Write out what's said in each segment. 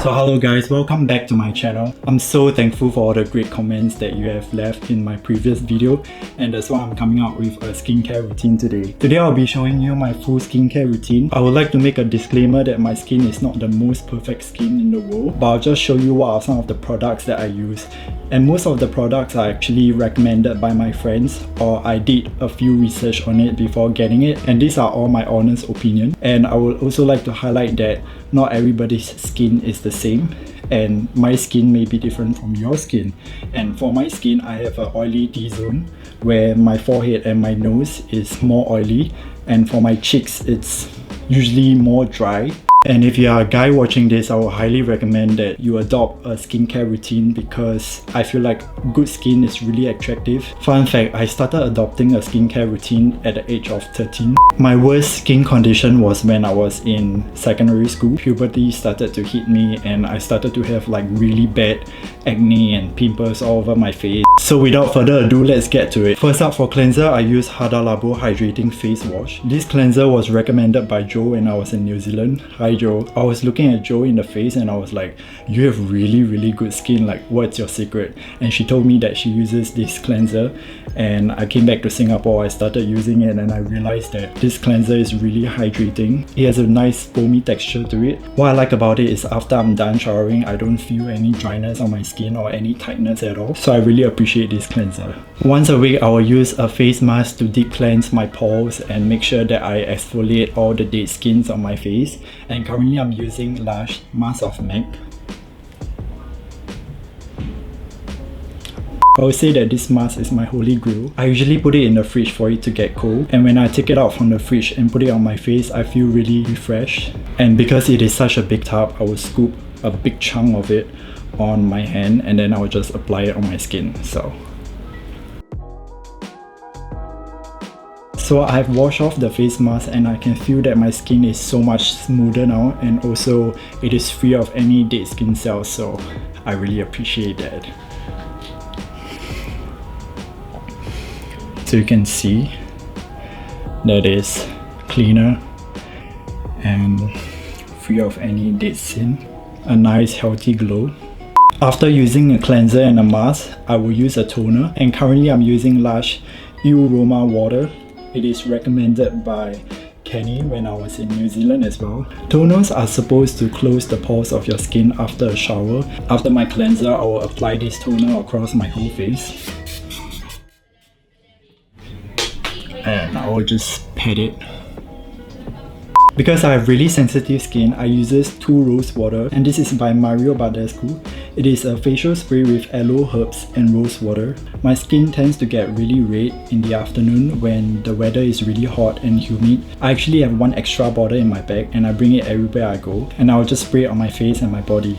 So hello guys, welcome back to my channel. I'm so thankful for all the great comments that you have left in my previous video, and that's why I'm coming out with a skincare routine today. Today I'll be showing you my full skincare routine. I would like to make a disclaimer that my skin is not the most perfect skin in the world, but I'll just show you what are some of the products that I use. And most of the products are actually recommended by my friends, or I did a few research on it before getting it, and these are all my honest opinion. And I would also like to highlight that not everybody's skin is the same, and my skin may be different from your skin. And for my skin, I have an oily T-zone where my forehead and my nose is more oily, and for my cheeks it's usually more dry. And if you are a guy watching this, I would highly recommend that you adopt a skincare routine because I feel like good skin is really attractive. Fun fact, I started adopting a skincare routine at the age of 13. My worst skin condition was when I was in secondary school. Puberty started to hit me and I started to have like really bad acne and pimples all over my face. So without further ado, let's get to it. First up, for cleanser, I use Hada Labo Hydrating Face Wash. This cleanser was recommended by Joe when I was in New Zealand. Hi Joe. I was looking at Joe in the face and I was like, you have really good skin, like what's your secret? And she told me that she uses this cleanser, and I came back to Singapore, I started using it, and I realized that this cleanser is really hydrating. It has a nice foamy texture to it. What I like about it is after I'm done showering, I don't feel any dryness on my skin or any tightness at all. So I really appreciate this cleanser. Once a week, I will use a face mask to deep cleanse my pores and make sure that I exfoliate all the dead skins on my face. And currently I'm using Lush Mask of MAC. I would say that this mask is my holy grail. I usually put it in the fridge for it to get cold, and when I take it out from the fridge and put it on my face, I feel really refreshed. And because it is such a big tub, I will scoop a big chunk of it on my hand and then I will just apply it on my skin. So I've washed off the face mask and I can feel that my skin is so much smoother now, and also it is free of any dead skin cells, so I really appreciate that. So you can see that is cleaner and free of any dead skin. A nice healthy glow. After using a cleanser and a mask, I will use a toner, and currently I'm using Lush Eau Roma Water. It is recommended by Kenny when I was in New Zealand as well. Toners are supposed to close the pores of your skin after a shower. After my cleanser, I will apply this toner across my whole face. And I will just pat it. Because I have really sensitive skin, I use 2 Rose Water, and this is by Mario Badescu. It is a facial spray with aloe herbs and rose water. My skin tends to get really red in the afternoon when the weather is really hot and humid. I actually have one extra bottle in my bag and I bring it everywhere I go, and I'll just spray it on my face and my body.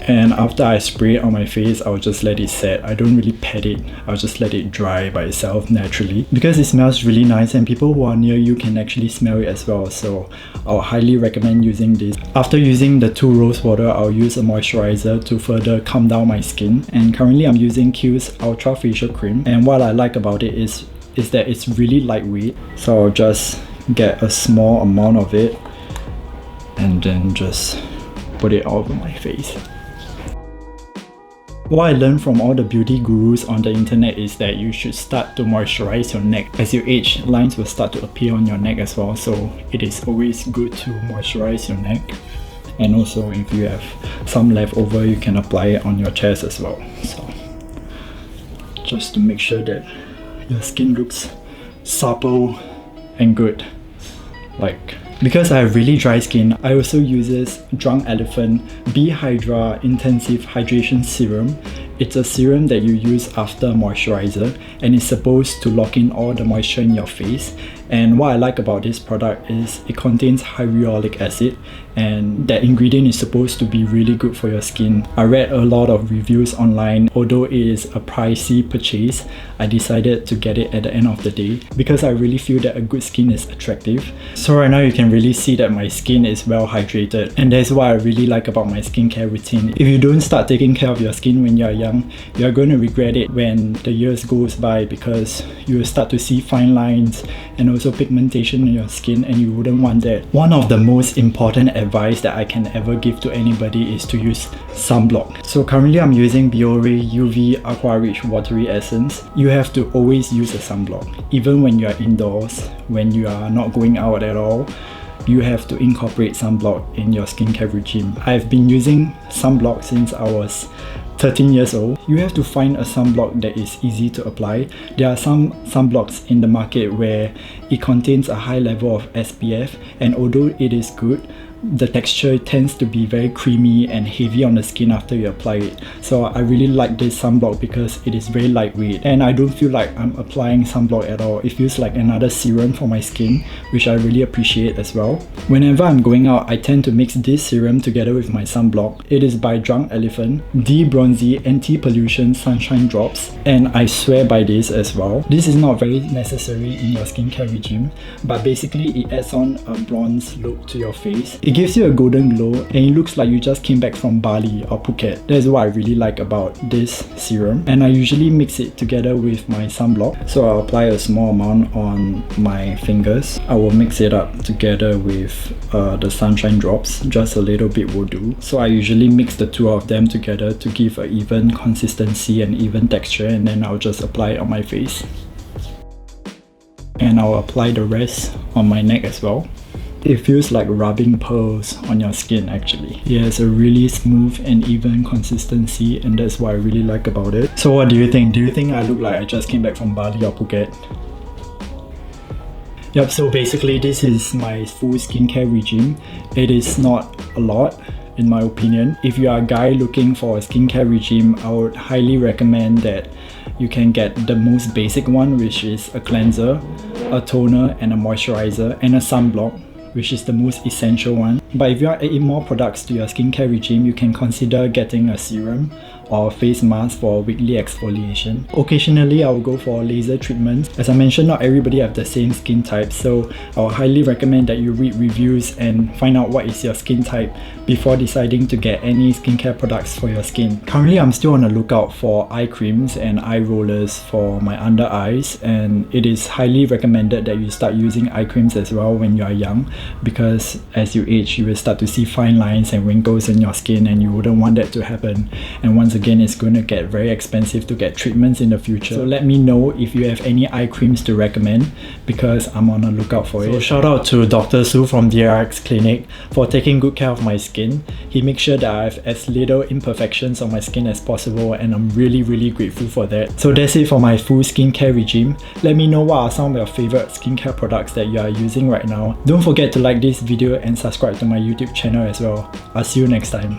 And after I spray it on my face, I'll just let it set. I don't really pat it, I'll just let it dry by itself naturally. Because it smells really nice and people who are near you can actually smell it as well, so I'll highly recommend using this. After using the 2 Rose Water, I'll use a moisturizer to further calm down my skin. And currently I'm using Kiehl's Ultra Facial Cream, and what I like about it is that it's really lightweight. So I'll just get a small amount of it and then just put it all over my face. What I learned from all the beauty gurus on the internet is that you should start to moisturize your neck. As you age, lines will start to appear on your neck as well, so it is always good to moisturize your neck. And also if you have some leftover, you can apply it on your chest as well. So just to make sure that your skin looks supple and good. Because I have really dry skin, I also use Drunk Elephant Bee Hydra Intensive Hydration Serum. It's a serum that you use after moisturizer, and it's supposed to lock in all the moisture in your face. And what I like about this product is it contains hyaluronic acid, and that ingredient is supposed to be really good for your skin. I read a lot of reviews online. Although it is a pricey purchase, I decided to get it at the end of the day because I really feel that a good skin is attractive. So right now you can really see that my skin is well hydrated, and that's what I really like about my skincare routine. If you don't start taking care of your skin when you're young, young, you are going to regret it when the years goes by, because you will start to see fine lines and also pigmentation in your skin, and you wouldn't want that. One of the most important advice that I can ever give to anybody is to use sunblock. So currently I'm using Biore UV Aqua Rich Watery Essence. You have to always use a sunblock, even when you are indoors, when you are not going out at all. You have to incorporate sunblock in your skincare regime. I've been using sunblock since I was 13 years old. You have to find a sunblock that is easy to apply. There are some sunblocks in the market where it contains a high level of SPF, and although it is good, the texture tends to be very creamy and heavy on the skin after you apply it. So I really like this sunblock because it is very lightweight, and I don't feel like I'm applying sunblock at all. It feels like another serum for my skin, which I really appreciate as well. Whenever I'm going out, I tend to mix this serum together with my sunblock. It is by Drunk Elephant, De-Bronzy Anti-Pollution Sunshine Drops, and I swear by this as well. This is not very necessary in your skincare regime, but basically it adds on a bronze look to your face. It gives you a golden glow, and it looks like you just came back from Bali or Phuket. That is what I really like about this serum, and I usually mix it together with my sunblock. So I'll apply a small amount on my fingers. I will mix it up together with the sunshine drops. Just a little bit will do. So I usually mix the two of them together to give an even consistency and even texture, and then I'll just apply it on my face. And I'll apply the rest on my neck as well. It feels like rubbing pearls on your skin actually. It has a really smooth and even consistency, and that's what I really like about it. So what do you think? Do you think I look like I just came back from Bali or Phuket? Yep, so basically this is my full skincare regime. It is not a lot in my opinion. If you are a guy looking for a skincare regime, I would highly recommend that you can get the most basic one, which is a cleanser, a toner and a moisturizer, and a sunblock, which is the most essential one. But if you are adding more products to your skincare regime, you can consider getting a serum or a face mask for weekly exfoliation. Occasionally, I will go for laser treatments. As I mentioned, not everybody have the same skin type, so I will highly recommend that you read reviews and find out what is your skin type before deciding to get any skincare products for your skin. Currently, I'm still on the lookout for eye creams and eye rollers for my under eyes, and it is highly recommended that you start using eye creams as well when you are young, because as you age, you will start to see fine lines and wrinkles in your skin, and you wouldn't want that to happen. And once again, it's going to get very expensive to get treatments in the future. So let me know if you have any eye creams to recommend, because I'm on the lookout for it. So shout out to Dr. Su from DRX Clinic for taking good care of my skin. He makes sure that I have as little imperfections on my skin as possible, and I'm really grateful for that. So that's it for my full skincare regime. Let me know what are some of your favorite skincare products that you are using right now. Don't forget to like this video and subscribe to my YouTube channel as well. I'll see you next time.